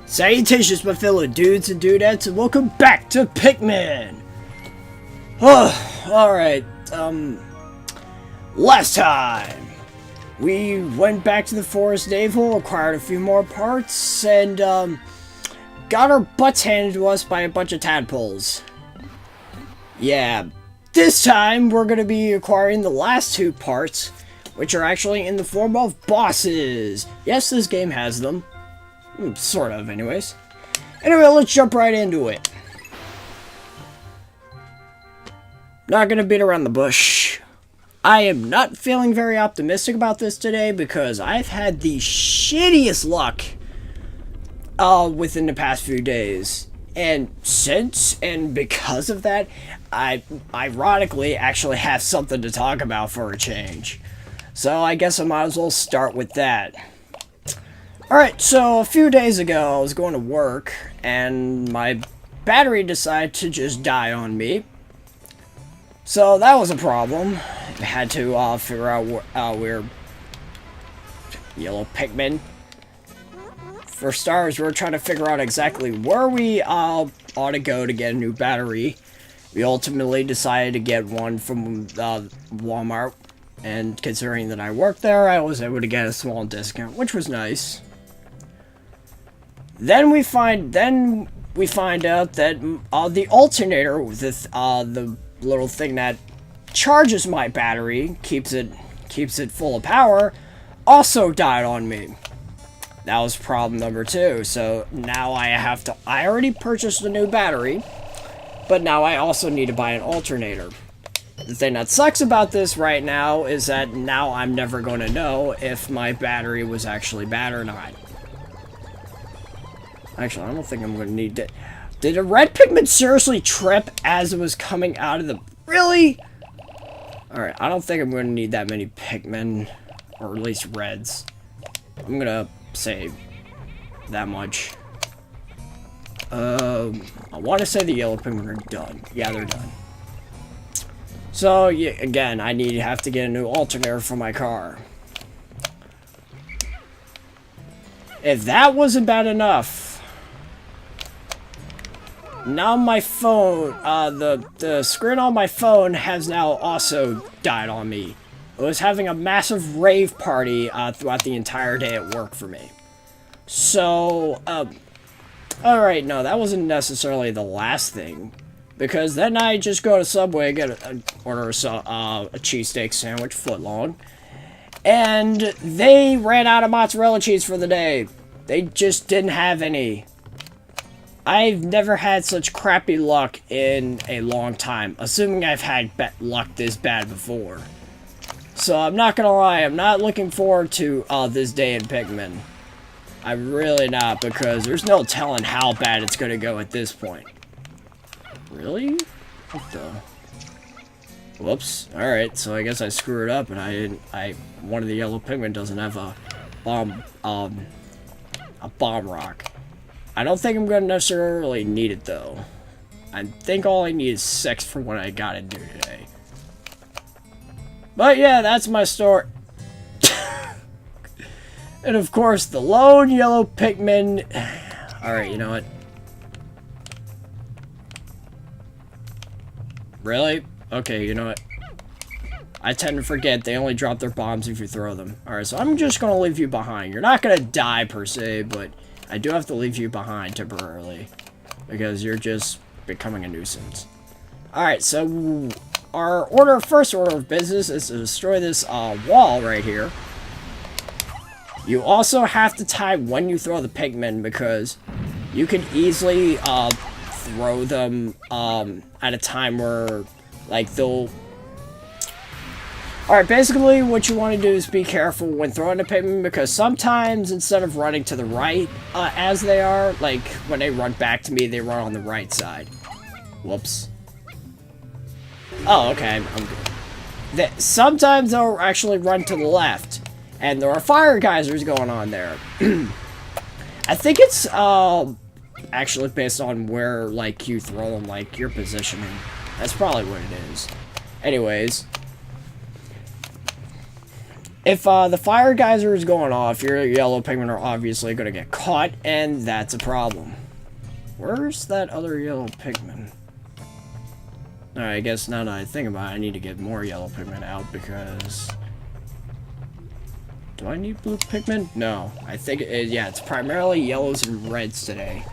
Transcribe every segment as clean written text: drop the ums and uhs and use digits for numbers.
Salutations, my fellow dudes and dudettes, and welcome back to Pikmin! Oh, alright, last time, we went back to the Forest Naval, acquired a few more parts, and, got our butts handed to us by a bunch of tadpoles. Yeah, this time, we're gonna be acquiring the last two parts, which are actually in the form of bosses. Yes, this game has them. Sort of, anyways. Anyway, let's jump right into it. Not gonna beat around the bush. I am not feeling very optimistic about this today because I've had the shittiest luck within the past few days. And because of that, I ironically actually have something to talk about for a change. So I guess I might as well start with that. Alright, so a few days ago I was going to work and my battery decided to just die on me. So that was a problem. I had to figure out where yellow Pikmin. For starters, we're trying to figure out exactly where we ought to go to get a new battery. We ultimately decided to get one from Walmart, and considering that I worked there, I was able to get a small discount, which was nice. Then we find out that the alternator with this, the little thing that charges my battery, keeps it full of power, also died on me. That was problem number 2. So now I already purchased a new battery, but now I also need to buy an alternator. The thing that sucks about this right now is that now I'm never going to know if my battery was actually bad or not. Actually, I don't think I'm going to need it. Did a red Pikmin seriously trip as it was coming out of the... Really? Alright, I don't think I'm going to need that many Pikmin. Or at least reds. I'm going to say that much. I want to say the yellow Pikmin are done. Yeah, they're done. So, yeah, again, I have to get a new alternator for my car. If that wasn't bad enough... Now my phone, the screen on my phone has now also died on me. It was having a massive rave party throughout the entire day at work for me. So, alright, no, that wasn't necessarily the last thing. Because then I just go to Subway, order a cheesesteak sandwich, foot long. And they ran out of mozzarella cheese for the day. They just didn't have any. I've never had such crappy luck in a long time, assuming I've had luck this bad before. So I'm not gonna lie, I'm not looking forward to this day in Pikmin. I'm really not, because there's no telling how bad it's gonna go at this point. Really? What the? Whoops. Alright, so I guess I screwed up and one of the yellow Pikmin doesn't have a bomb rock. I don't think I'm gonna necessarily need it though. I think all I need is 6 for what I gotta do today. But yeah, that's my story. And of course, the lone yellow Pikmin. Alright, you know what? Really? Okay, you know what? I tend to forget they only drop their bombs if you throw them. Alright, so I'm just gonna leave you behind. You're not gonna die per se, but I do have to leave you behind temporarily. Because you're just becoming a nuisance. Alright, so our first order of business is to destroy this wall right here. You also have to time when you throw the Pikmin because you can easily throw them at a time where like they'll... Alright, basically what you want to do is be careful when throwing a Pikmin because sometimes instead of running to the right as they are, like when they run back to me, they run on the right side. Whoops. Oh, okay, I'm good. Sometimes they'll actually run to the left, and there are fire geysers going on there. I think it's actually based on where like you throw them, like your positioning. That's probably what it is. Anyways. If the fire geyser is going off, your yellow Pikmin are obviously going to get caught, and that's a problem. Where's that other yellow Pikmin? Alright, I guess now that I think about it, I need to get more yellow Pikmin out because... Do I need blue Pikmin? No. I think, yeah, it's primarily yellows and reds today.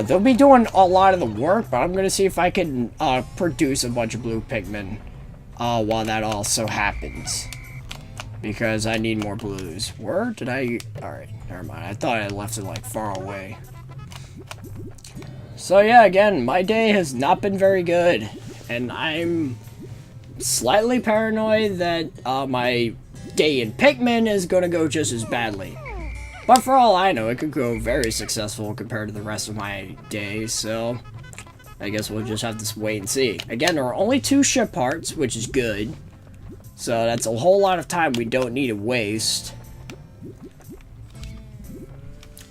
They'll be doing a lot of the work, but I'm going to see if I can produce a bunch of blue Pikmin while that also happens. Because I need more blues. Where did I... Alright, never mind. I thought I left it, like, far away. So, yeah, again, my day has not been very good. And I'm slightly paranoid that my day in Pikmin is going to go just as badly. But for all I know, it could go very successful compared to the rest of my day, so... I guess we'll just have to wait and see. Again, there are only 2 ship parts, which is good. So that's a whole lot of time we don't need to waste.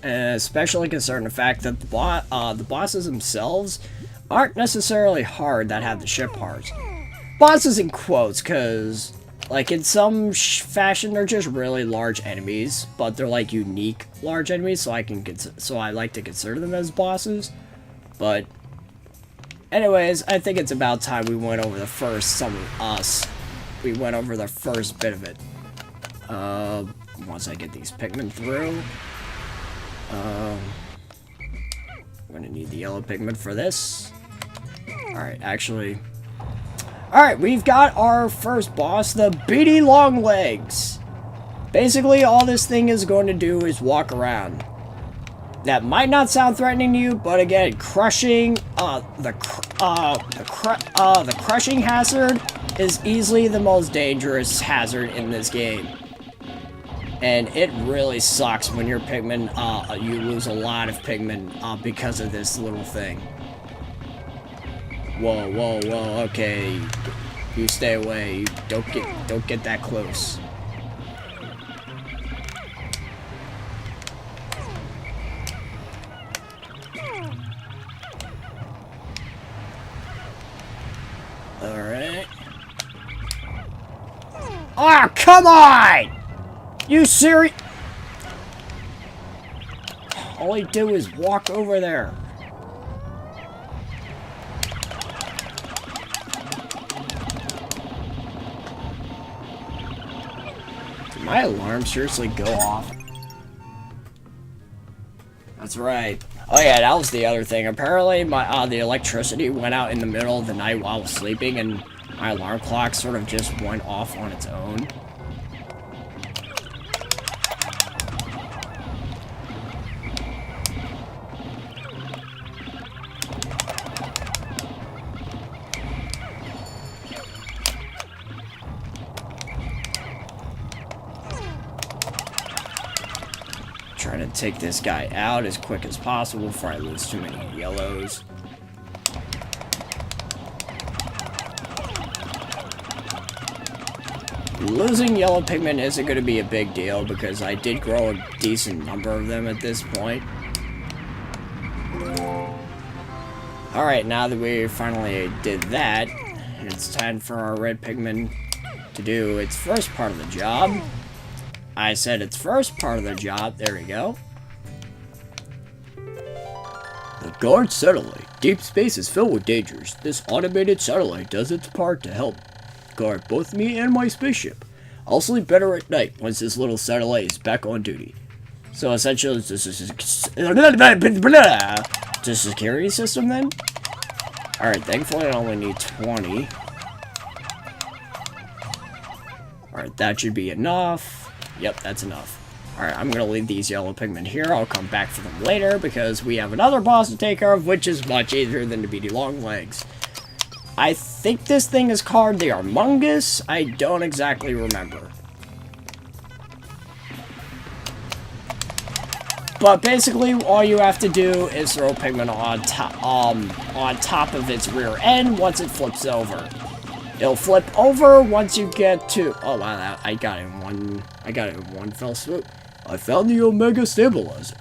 And especially considering the fact that the bosses themselves aren't necessarily hard that have the ship parts. Bosses in quotes, because, like, in some fashion, they're just really large enemies, but they're, like, unique large enemies, so I like to consider them as bosses. But, anyways, I think it's about time we went over the first we went over the first bit of it. Once I get these Pikmin through. I'm gonna need the yellow Pikmin for this. Alright, actually... Alright, we've got our first boss, the Beady Longlegs. Basically, all this thing is going to do is walk around. That might not sound threatening to you, but again, crushing, the crushing hazard is easily the most dangerous hazard in this game. And it really sucks when your Pikmin, you lose a lot of Pikmin, because of this little thing. Whoa, whoa, whoa, okay. You stay away. You don't get that close. Alright. Ah, oh, come on! You serious? All he do is walk over there. Did my alarm seriously go off? That's right. Oh yeah, that was the other thing. Apparently, my the electricity went out in the middle of the night while I was sleeping, and my alarm clock sort of just went off on its own. Trying to take this guy out as quick as possible before I lose too many yellows. Losing yellow Pikmin isn't going to be a big deal because I did grow a decent number of them at this point. Alright, now that we finally did that, it's time for our red Pikmin to do its first part of the job. I said its first part of the job. There we go. The guard satellite. Deep space is filled with dangers. This automated satellite does its part to help guard both me and my spaceship. I'll sleep better at night once this little satellite is back on duty. So essentially, this is a security system then? Alright, thankfully I only need 20. Alright, that should be enough. Yep, that's enough. Alright, I'm gonna leave these yellow Pikmin here. I'll come back for them later because we have another boss to take care of, which is much easier than the Beady Longlegs. I think this thing is called the Armungus. I don't exactly remember. But basically, all you have to do is throw Pikmin on top of its rear end once it flips over. It'll flip over once you get to... Oh wow, I got it in one fell swoop. I found the Omega Stabilizer.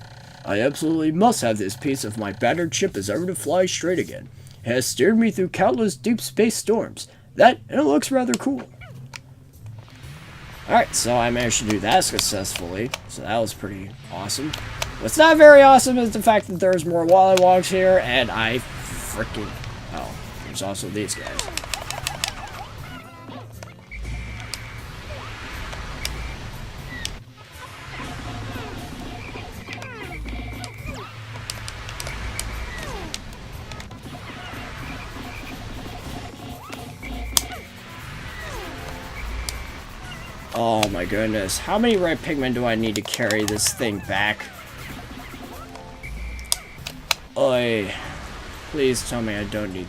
I absolutely must have this piece of my battered ship as ever to fly straight again. It has steered me through countless deep space storms. That, and it looks rather cool. Alright, so I managed to do that successfully. So that was pretty awesome. What's not very awesome is the fact that there's more Wollywogs here, and I freaking... Oh, there's also these guys. Oh my goodness. How many red Pikmin do I need to carry this thing back? Oi. Please tell me I don't need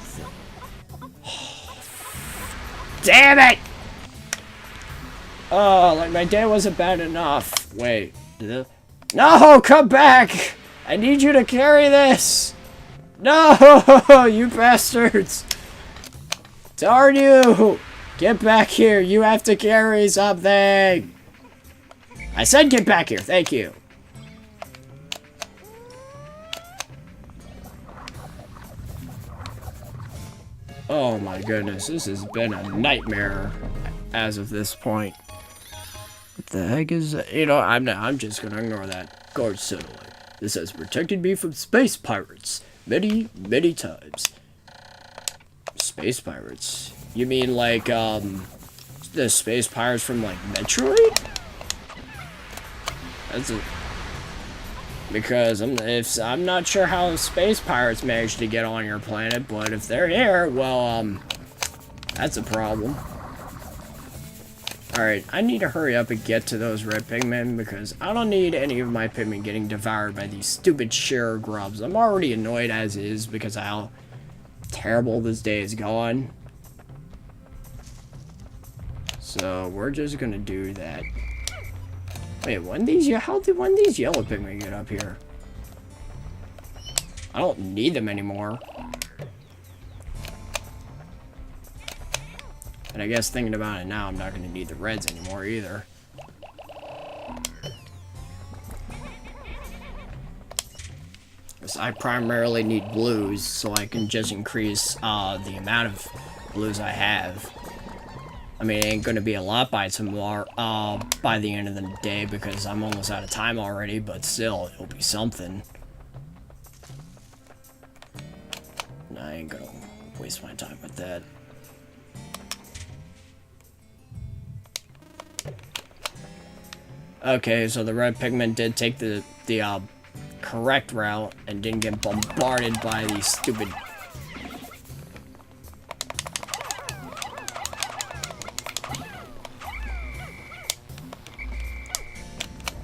Damn it! Oh, like my day wasn't bad enough. Wait. No, come back! I need you to carry this! No, you bastards! Darn you! Get back here, you have to carry something! I said get back here, thank you. Oh my goodness, this has been a nightmare as of this point. What the heck is that? You know, I'm just gonna ignore that. Guard satellite. This has protected me from space pirates many, many times. Space pirates? You mean like, the space pirates from, like, Metroid? That's a... Because I'm not sure how space pirates managed to get on your planet, but if they're here, well, that's a problem. Alright, I need to hurry up and get to those red Pikmin, because I don't need any of my Pikmin getting devoured by these stupid shearer grubs. I'm already annoyed as is, because of how terrible this day is going. So, we're just gonna do that. Wait, when these yellow Pikmin get up here? I don't need them anymore. And I guess thinking about it now, I'm not gonna need the reds anymore either. Because I primarily need blues, so I can just increase the amount of blues I have. I mean, it ain't gonna be a lot by tomorrow, by the end of the day, because I'm almost out of time already, but still, it'll be something. No, I ain't gonna waste my time with that. Okay, so the red Pikmin did take the correct route and didn't get bombarded by these stupid...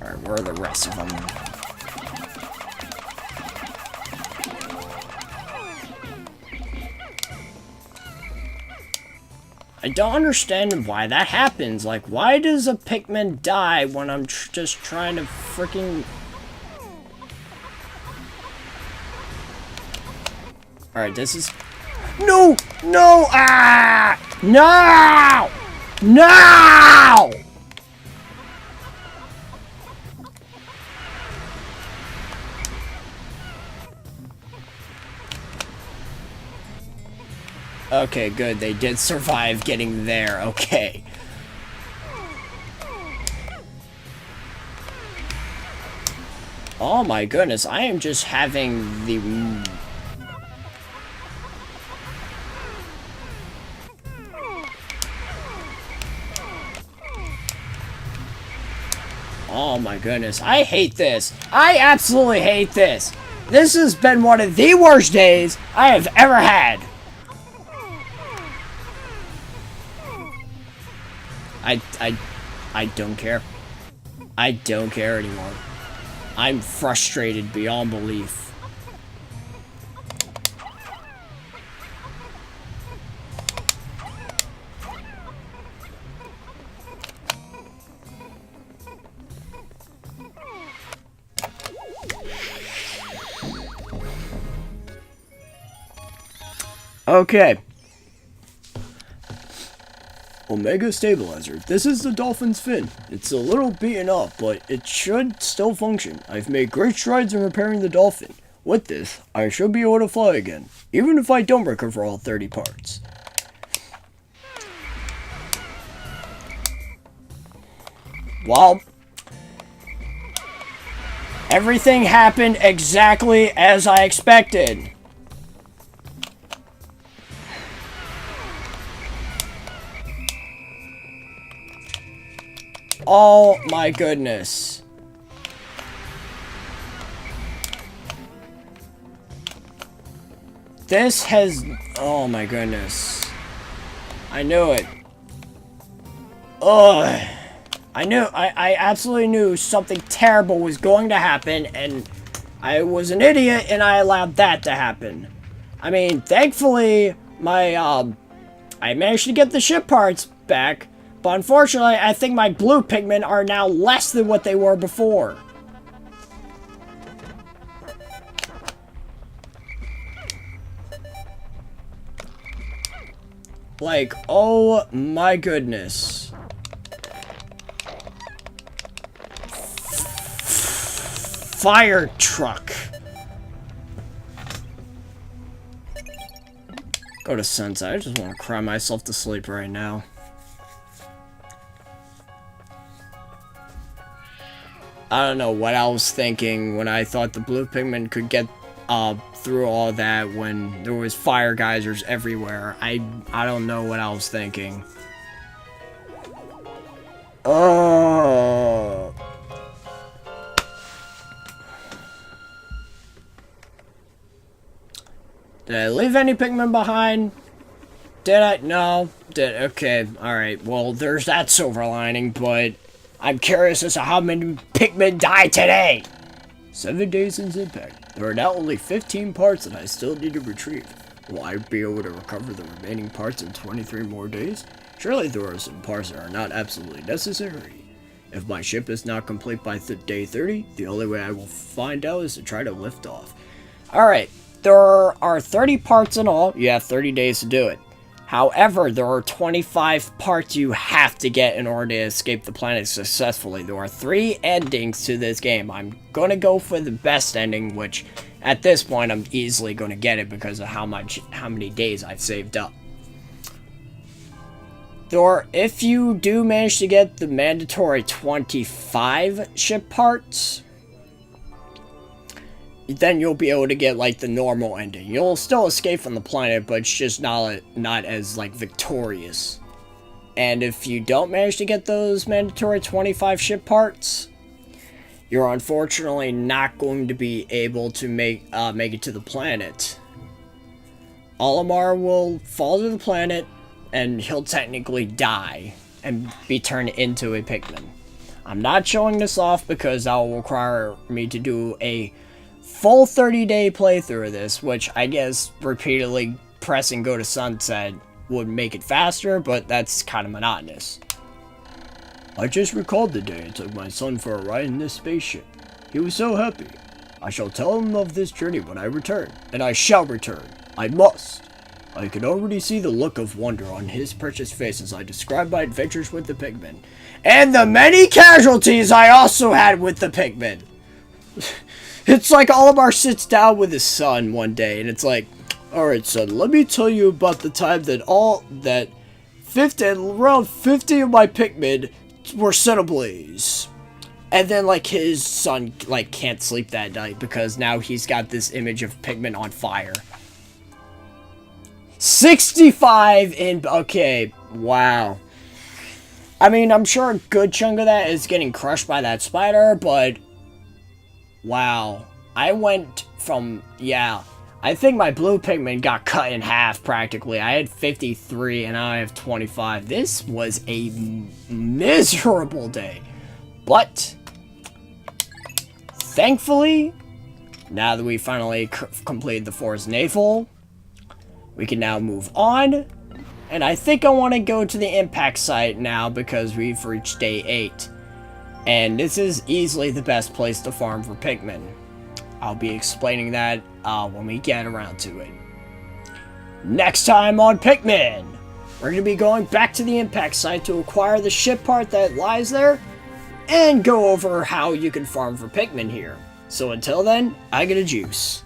Alright, where are the rest of them? I don't understand why that happens. Like, why does a Pikmin die when I'm just trying to freaking... Alright, this is... No! No! Ah! No! No! Okay, good. They did survive getting there. Okay. Oh my goodness, I am just having the... Oh my goodness, I hate this. I absolutely hate this. This has been one of the worst days I have ever had. I don't care. I don't care anymore. I'm frustrated beyond belief. Okay. Omega Stabilizer. This is the dolphin's fin. It's a little beaten up, but it should still function. I've made great strides in repairing the dolphin. With this, I should be able to fly again, even if I don't recover all 30 parts. Well, everything happened exactly as I expected. Oh my goodness. This has... Oh my goodness. I knew it. Ugh. I absolutely knew something terrible was going to happen, and I was an idiot and I allowed that to happen. I mean, thankfully, I managed to get the ship parts back, but unfortunately, I think my blue Pikmin are now less than what they were before. Like, oh my goodness. Fire truck. Go to sunset. I just want to cry myself to sleep right now. I don't know what I was thinking when I thought the blue Pikmin could get through all that when there was fire geysers everywhere. I don't know what I was thinking. Oh. Did I leave any Pikmin behind? Did I? No. Did. Okay. Alright. Well, there's that silver lining, but I'm curious as to how many Pikmin died today. 7 days since impact. There are now only 15 parts that I still need to retrieve. Will I be able to recover the remaining parts in 23 more days? Surely there are some parts that are not absolutely necessary. If my ship is not complete by day 30, the only way I will find out is to try to lift off. Alright, there are 30 parts in all. You have 30 days to do it. However, there are 25 parts you have to get in order to escape the planet successfully. There are 3 endings to this game. I'm going to go for the best ending, which at this point I'm easily going to get it because of how many days I've saved up. If you do manage to get the mandatory 25 ship parts, then you'll be able to get, like, the normal ending. You'll still escape from the planet, but it's just not as, like, victorious. And if you don't manage to get those mandatory 25 ship parts, you're unfortunately not going to be able to make it to the planet. Olimar will fall to the planet, and he'll technically die and be turned into a Pikmin. I'm not showing this off because that will require me to do a full 30-day playthrough of this, which I guess repeatedly pressing go to sunset would make it faster, but that's kind of monotonous. I just recalled the day I took my son for a ride in this spaceship. He was so happy. I shall tell him of this journey when I return, and I shall return. I must. I can already see the look of wonder on his precious face as I describe my adventures with the Pikmin, and the many casualties I also had with the Pikmin. It's like Olimar sits down with his son one day, and it's like, alright son, let me tell you about the time that around 50 of my Pikmin were set ablaze. And then, like, his son, like, can't sleep that night because now he's got this image of Pikmin on fire. 65 in... Okay, wow. I mean, I'm sure a good chunk of that is getting crushed by that spider, but... Wow. I went from... Yeah. I think my blue Pikmin got cut in half, practically. I had 53, and now I have 25. This was a miserable day. But... thankfully, now that we finally completed the Forest Naval, we can now move on. And I think I want to go to the impact site now because we've reached day 8. And this is easily the best place to farm for Pikmin. I'll be explaining that when we get around to it. Next time on Pikmin, we're going to be going back to the impact site to acquire the ship part that lies there and go over how you can farm for Pikmin here. So until then, I get a juice.